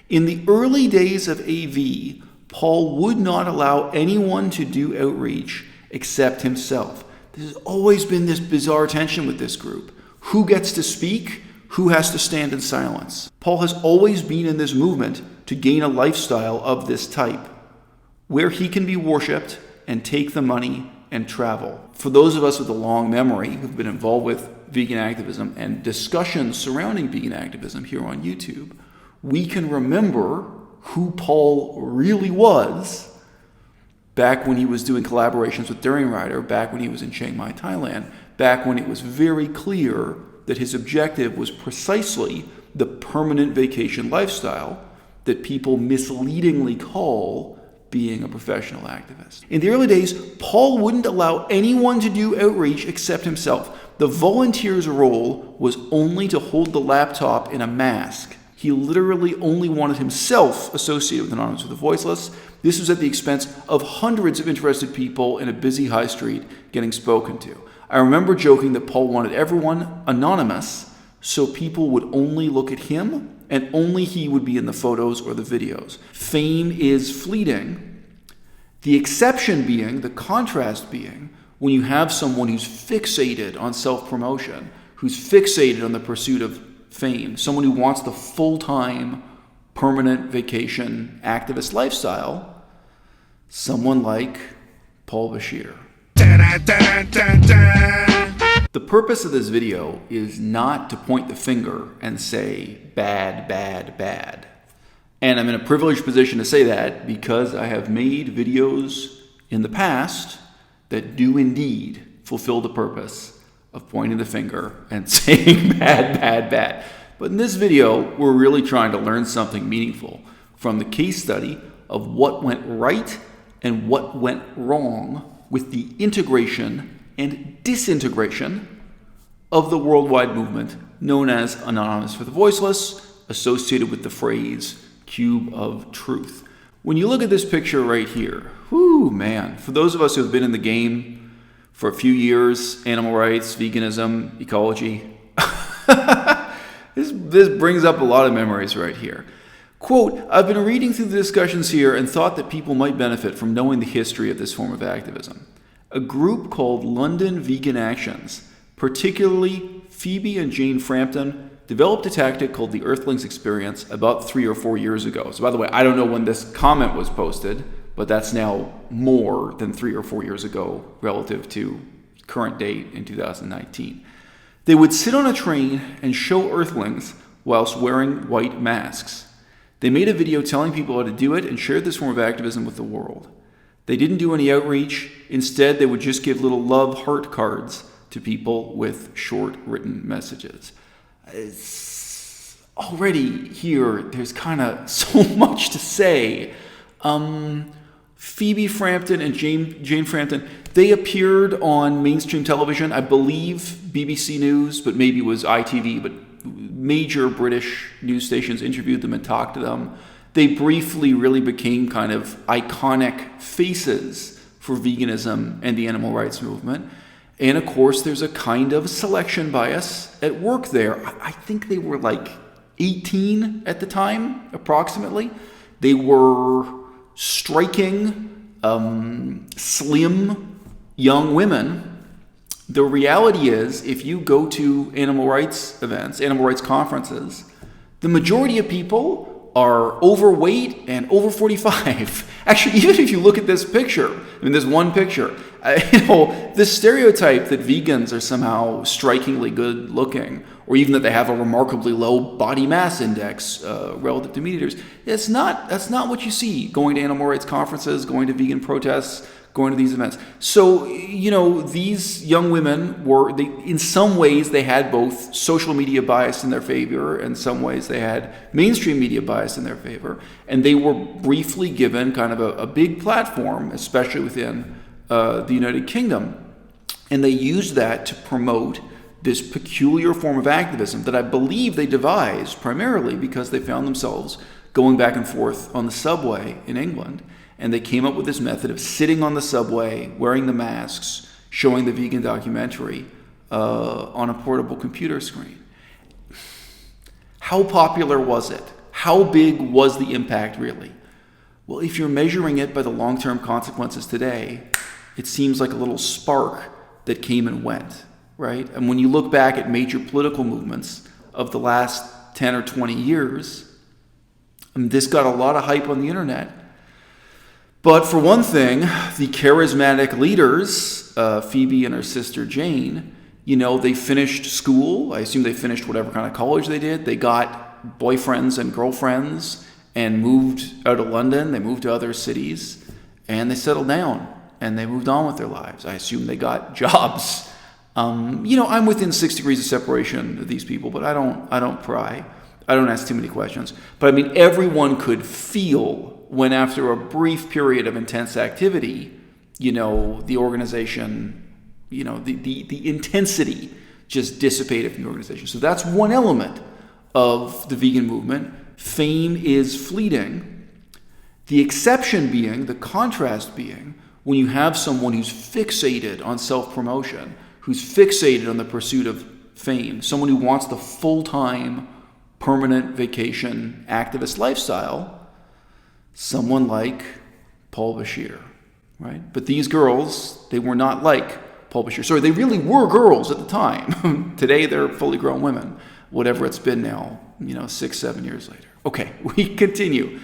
In the early days of AV, Paul would not allow anyone to do outreach except himself. There's always been this bizarre tension with this group. Who gets to speak? Who has to stand in silence? Paul has always been in this movement to gain a lifestyle of this type, where he can be worshipped and take the money and travel. For those of us with a long memory who've been involved with vegan activism and discussions surrounding vegan activism here on YouTube, we can remember who Paul really was back when he was doing collaborations with Daring Rider, back when he was in Chiang Mai, Thailand, back when it was very clear that his objective was precisely the permanent vacation lifestyle that people misleadingly call being a professional activist. In the early days, Paul wouldn't allow anyone to do outreach except himself. The volunteer's role was only to hold the laptop in a mask. He literally only wanted himself associated with Anonymous with the Voiceless. This was at the expense of hundreds of interested people in a busy high street getting spoken to. I remember joking that Paul wanted everyone anonymous so people would only look at him and only he would be in the photos or the videos. Fame is fleeting. The exception being, the contrast being, when you have someone who's fixated on self-promotion, who's fixated on the pursuit of fame, someone who wants the full-time, permanent vacation activist lifestyle, someone like Paul Bashir. The purpose of this video is not to point the finger and say bad, bad, bad. And I'm in a privileged position to say that because I have made videos in the past that do indeed fulfill the purpose of pointing the finger and saying bad, bad, bad. But in this video, we're really trying to learn something meaningful from the case study of what went right and what went wrong with the integration and disintegration of the worldwide movement known as Anonymous for the Voiceless, associated with the phrase cube of truth. When you look at this picture right here, whoo, man, for those of us who have been in the game for a few years, animal rights, veganism, ecology, this brings up a lot of memories right here. Quote, I've been reading through the discussions here and thought that people might benefit from knowing the history of this form of activism. A group called London Vegan Actions, particularly Phoebe and Jane Frampton, developed a tactic called the Earthlings Experience about 3 or 4 years ago. So by the way, I don't know when this comment was posted, but that's now more than 3 or 4 years ago relative to current date in 2019. They would sit on a train and show Earthlings whilst wearing white masks. They made a video telling people how to do it and shared this form of activism with the world. They didn't do any outreach. Instead, they would just give little love heart cards to people with short written messages. It's already here, there's kind of so much to say. Phoebe Frampton and Jane Frampton, they appeared on mainstream television, I believe BBC News, but maybe it was ITV, but major British news stations interviewed them and talked to them. They briefly really became kind of iconic faces for veganism and the animal rights movement. And of course, there's a kind of selection bias at work there. I think they were like 18 at the time, approximately. They were striking, slim, young women. The reality is, if you go to animal rights events, animal rights conferences, the majority of people are overweight and over 45. Actually, even if you look at this picture, I mean, there's one picture, this stereotype that vegans are somehow strikingly good looking, or even that they have a remarkably low body mass index relative to meat eaters, that's not what you see going to animal rights conferences, going to vegan protests, going to these events. So, these young women in some ways, they had both social media bias in their favor, and in some ways they had mainstream media bias in their favor, and they were briefly given kind of a big platform, especially within the United Kingdom, and they used that to promote this peculiar form of activism that I believe they devised primarily because they found themselves going back and forth on the subway in England. And they came up with this method of sitting on the subway, wearing the masks, showing the vegan documentary on a portable computer screen. How popular was it? How big was the impact really? Well, if you're measuring it by the long-term consequences today, it seems like a little spark that came and went, right? And when you look back at major political movements of the last 10 or 20 years, this got a lot of hype on the internet. But for one thing, the charismatic leaders, Phoebe and her sister Jane, they finished school. I assume they finished whatever kind of college they did. They got boyfriends and girlfriends and moved out of London. They moved to other cities and they settled down and they moved on with their lives. I assume they got jobs. I'm within 6 degrees of separation of these people, but I don't pry. I don't ask too many questions. But I mean, everyone could feel when after a brief period of intense activity, the organization, the intensity just dissipated from the organization. So that's one element of the vegan movement. Fame is fleeting. The exception being, the contrast being, when you have someone who's fixated on self-promotion, who's fixated on the pursuit of fame, someone who wants the full-time, permanent vacation activist lifestyle, someone like Paul Bashir, right? But these girls, they were not like Paul Bashir. Sorry, they really were girls at the time. Today, they're fully grown women, whatever it's been now, 6, 7 years later. Okay, we continue.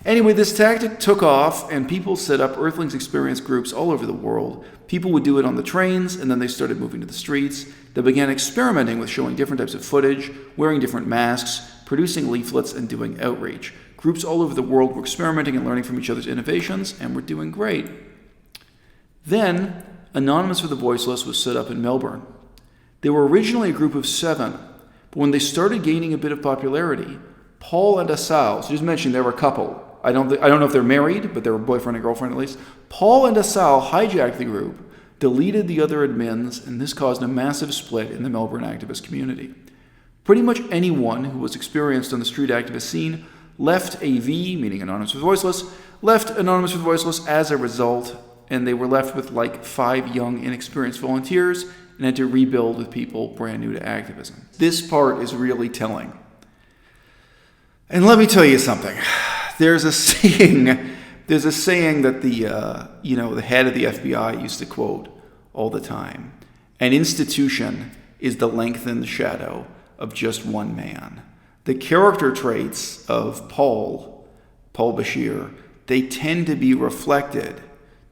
Anyway, this tactic took off and people set up Earthlings experience groups all over the world. People would do it on the trains and then they started moving to the streets. They began experimenting with showing different types of footage, wearing different masks, producing leaflets, and doing outreach. Groups all over the world were experimenting and learning from each other's innovations and were doing great. Then, Anonymous for the Voiceless was set up in Melbourne. They were originally a group of 7, but when they started gaining a bit of popularity, Paul and Asal, so just mentioned they were a couple. I don't know if they're married, but they were boyfriend and girlfriend at least. Paul and Asal hijacked the group, deleted the other admins, and this caused a massive split in the Melbourne activist community. Pretty much anyone who was experienced on the street activist scene left AV, meaning Anonymous for the Voiceless, left Anonymous for the Voiceless as a result, and they were left with like 5 young, inexperienced volunteers and had to rebuild with people brand new to activism. This part is really telling. And let me tell you something. There's a saying that the head of the FBI used to quote all the time. An institution is the lengthened shadow of just one man. The character traits of Paul Bashir, they tend to be reflected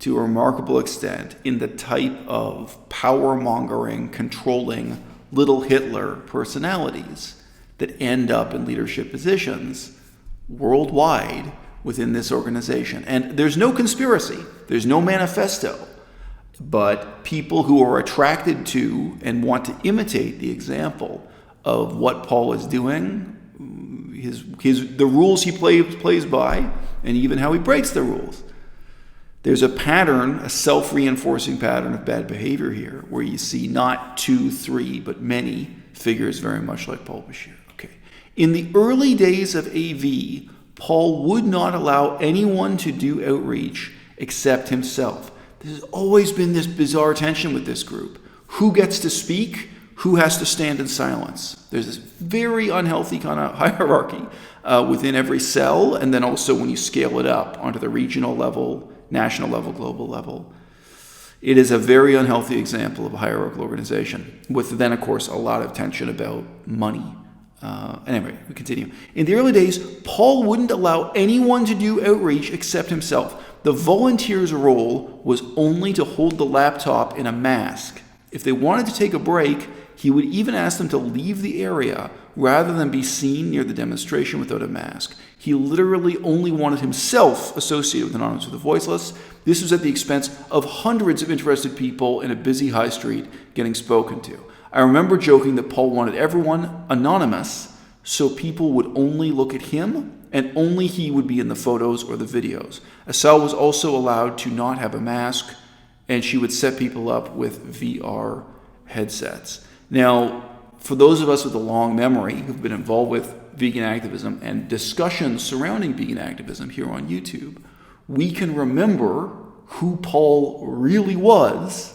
to a remarkable extent in the type of power-mongering, controlling little Hitler personalities that end up in leadership positions worldwide within this organization. And there's no conspiracy, there's no manifesto, but people who are attracted to and want to imitate the example of what Paul is doing, the rules he plays by, and even how he breaks the rules. There's a pattern, a self-reinforcing pattern of bad behavior here, where you see not 2, 3, but many figures very much like Paul Bashir. Okay. In the early days of AV, Paul would not allow anyone to do outreach except himself. There's always been this bizarre tension with this group. Who gets to speak? Who has to stand in silence? There's this very unhealthy kind of hierarchy within every cell, and then also when you scale it up onto the regional level, national level, global level. It is a very unhealthy example of a hierarchical organization, with then, of course, a lot of tension about money. Anyway, we continue. In the early days, Paul wouldn't allow anyone to do outreach except himself. The volunteer's role was only to hold the laptop in a mask. If they wanted to take a break, he would even ask them to leave the area rather than be seen near the demonstration without a mask. He literally only wanted himself associated with Anonymous for the Voiceless. This was at the expense of hundreds of interested people in a busy high street getting spoken to. I remember joking that Paul wanted everyone anonymous so people would only look at him and only he would be in the photos or the videos. Asal was also allowed to not have a mask, and she would set people up with VR headsets. Now, for those of us with a long memory who've been involved with vegan activism and discussions surrounding vegan activism here on YouTube, we can remember who Paul really was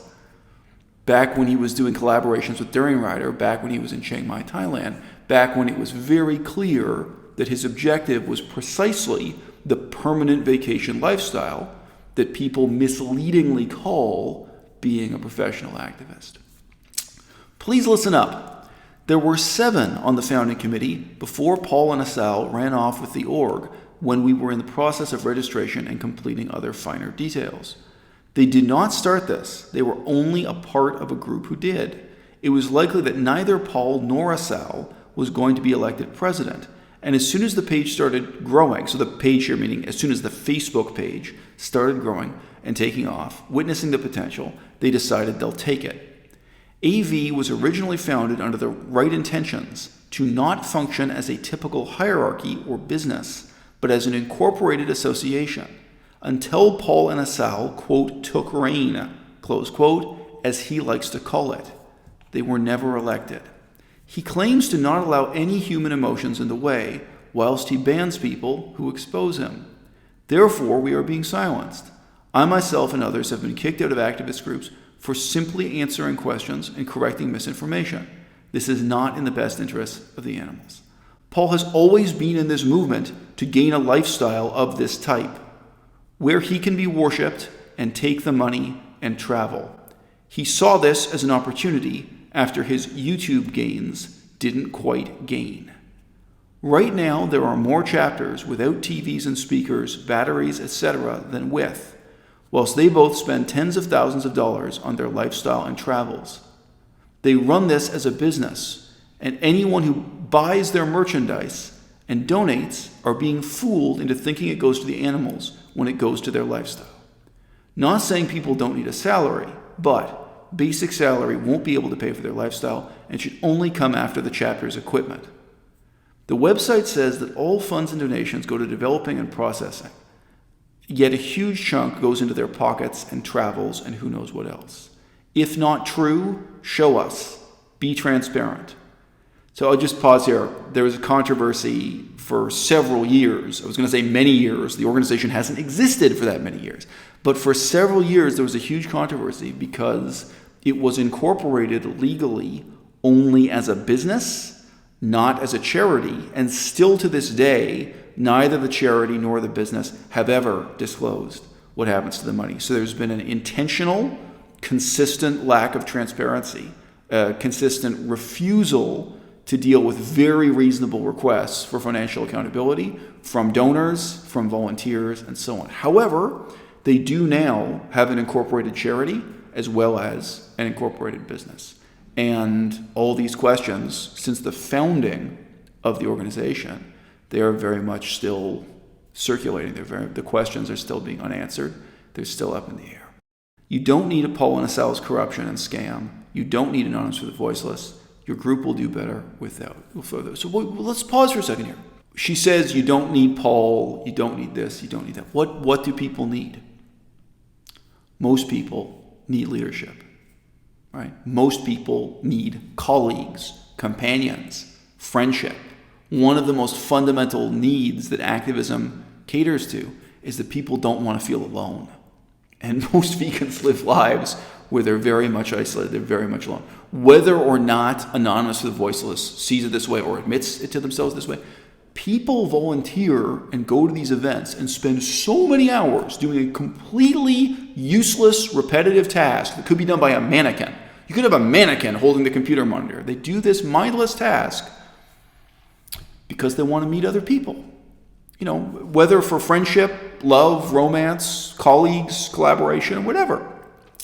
back when he was doing collaborations with Daring Rider, back when he was in Chiang Mai, Thailand, back when it was very clear that his objective was precisely the permanent vacation lifestyle that people misleadingly call being a professional activist. Please listen up. There were 7 on the founding committee before Paul and Asal ran off with the org when we were in the process of registration and completing other finer details. They did not start this. They were only a part of a group who did. It was likely that neither Paul nor Asal was going to be elected president. And as soon as the page started growing, so the page here meaning as soon as the Facebook page started growing and taking off, witnessing the potential, they decided they'll take it. AV was originally founded under the right intentions to not function as a typical hierarchy or business, but as an incorporated association, until Paul and Asal, quote, took reign, close quote, as he likes to call it. They were never elected. He claims to not allow any human emotions in the way, whilst he bans people who expose him. Therefore, we are being silenced. I myself and others have been kicked out of activist groups for simply answering questions and correcting misinformation. This is not in the best interest of the animals. Paul has always been in this movement to gain a lifestyle of this type, where he can be worshipped and take the money and travel. He saw this as an opportunity after his YouTube gains didn't quite gain. Right now, there are more chapters without TVs and speakers, batteries, etc. than with, whilst they both spend tens of thousands of dollars on their lifestyle and travels. They run this as a business, and anyone who buys their merchandise and donates are being fooled into thinking it goes to the animals when it goes to their lifestyle. Not saying people don't need a salary, but basic salary won't be able to pay for their lifestyle and should only come after the chapter's equipment. The website says that all funds and donations go to developing and processing, yet a huge chunk goes into their pockets and travels and who knows what else. If not true, show us. Be transparent. So I'll just pause here. There was a controversy for several years. I was going to say many years. The organization hasn't existed for that many years. But for several years, there was a huge controversy because it was incorporated legally only as a business, not as a charity. And still to this day, neither the charity nor the business have ever disclosed what happens to the money. So there's been an intentional, consistent lack of transparency, a consistent refusal to deal with very reasonable requests for financial accountability from donors, from volunteers, and so on. However, they do now have an incorporated charity as well as an incorporated business. And all these questions, since the founding of the organization, they are very much still circulating. The questions are still being unanswered. They're still up in the air. You don't need a Paul and Asal's corruption and scam. You don't need Anonymous for the Voiceless. Your group will do better without. So let's pause for a second here. She says you don't need Paul, you don't need this, you don't need that. What do people need? Most people need leadership, right? Most people need colleagues, companions, friendship. One of the most fundamental needs that activism caters to is that people don't want to feel alone. And most vegans live lives where they're very much isolated, they're very much alone. Whether or not Anonymous for the Voiceless sees it this way or admits it to themselves this way, people volunteer and go to these events and spend so many hours doing a completely useless, repetitive task that could be done by a mannequin. You could have a mannequin holding the computer monitor. They do this mindless task because they want to meet other people. You know, whether for friendship, love, romance, colleagues, collaboration, whatever.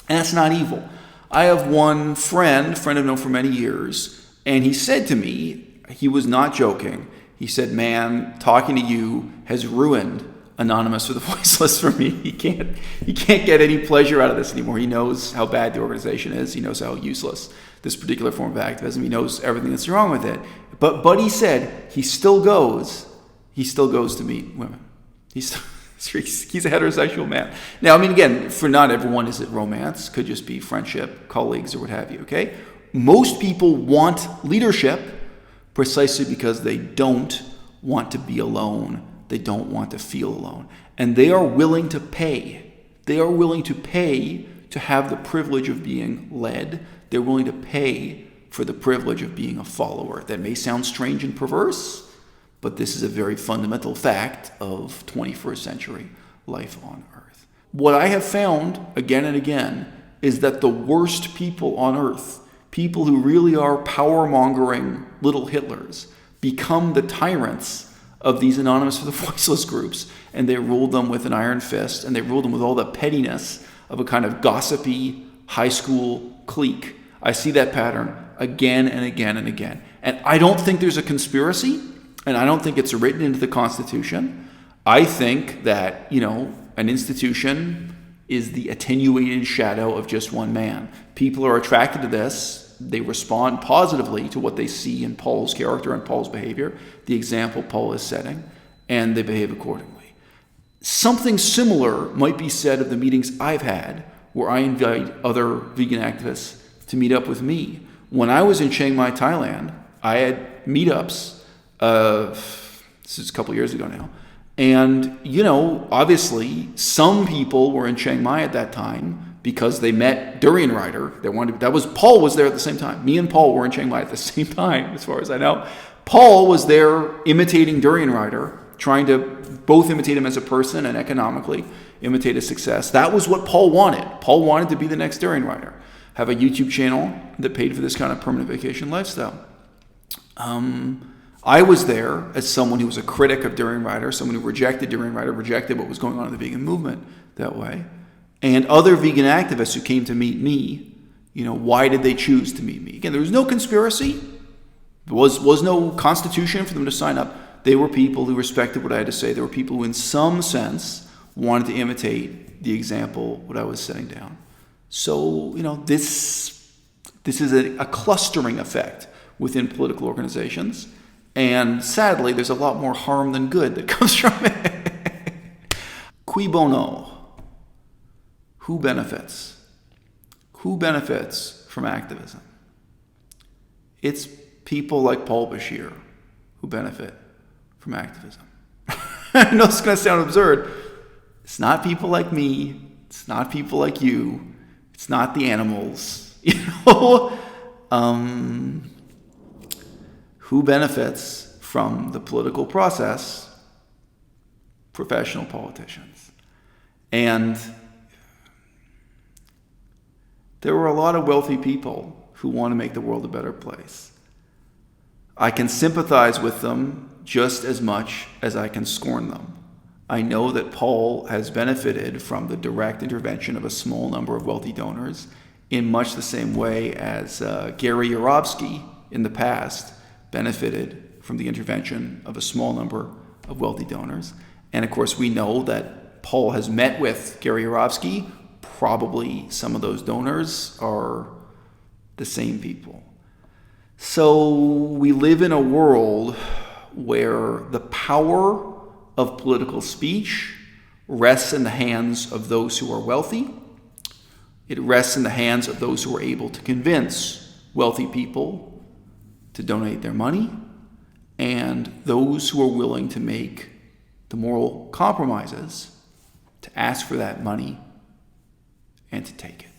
And that's not evil. I have one friend I've known for many years, and he said to me, he was not joking, he said, man, talking to you has ruined Anonymous for the Voiceless for me. He can't get any pleasure out of this anymore. He knows how bad the organization is. He knows how useless this particular form of activism. He knows everything that's wrong with it. But he said he still goes to meet women. He's a heterosexual man. Now, I mean, again, for not everyone is it romance. Could just be friendship, colleagues, or what have you, okay? Most people want leadership precisely because they don't want to be alone. They don't want to feel alone. And they are willing to pay. They are willing to pay to have the privilege of being led. They're willing to pay for the privilege of being a follower. That may sound strange and perverse, But this is a very fundamental fact of 21st century life on Earth. What I have found again and again is that the worst people on Earth, people who really are power-mongering little Hitlers, become the tyrants of these Anonymous for the Voiceless groups, and they rule them with an iron fist, and they rule them with all the pettiness of a kind of gossipy high school clique. I see that pattern again and again and again. And I don't think there's a conspiracy, and I don't think it's written into the Constitution. I think that, an institution is the attenuated shadow of just one man. People are attracted to this. They respond positively to what they see in Paul's character and Paul's behavior, the example Paul is setting, and they behave accordingly. Something similar might be said of the meetings I've had where I invite other vegan activists to meet up with me. When I was in Chiang Mai, Thailand, I had meetups, this is a couple years ago now, and, obviously some people were in Chiang Mai at that time because they met Durian Rider. Paul was there at the same time. Me and Paul were in Chiang Mai at the same time, as far as I know. Paul was there imitating Durian Rider, trying to both imitate him as a person and economically imitate his success. That was what Paul wanted. Paul wanted to be the next Durian Rider, have a YouTube channel that paid for this kind of permanent vacation lifestyle. I was there as someone who was a critic of Durian Rider, someone who rejected Durian Rider, rejected what was going on in the vegan movement that way. And other vegan activists who came to meet me, why did they choose to meet me? Again, there was no conspiracy. There was no constitution for them to sign up. They were people who respected what I had to say. They were people who, in some sense, wanted to imitate the example, what I was setting down. So, this is a clustering effect within political organizations. And sadly, there's a lot more harm than good that comes from it. Cui bono? Who benefits? Who benefits from activism? It's people like Paul Bashir who benefit from activism. I know it's going to sound absurd. It's not people like me. It's not people like you. It's not the animals. Who benefits from the political process? Professional politicians. And there are a lot of wealthy people who want to make the world a better place. I can sympathize with them just as much as I can scorn them. I know that Paul has benefited from the direct intervention of a small number of wealthy donors in much the same way as Gary Yourofsky in the past benefited from the intervention of a small number of wealthy donors. And of course, we know that Paul has met with Gary Yourofsky. Probably some of those donors are the same people. So we live in a world where the power of political speech rests in the hands of those who are wealthy. It rests in the hands of those who are able to convince wealthy people to donate their money, and those who are willing to make the moral compromises to ask for that money and to take it.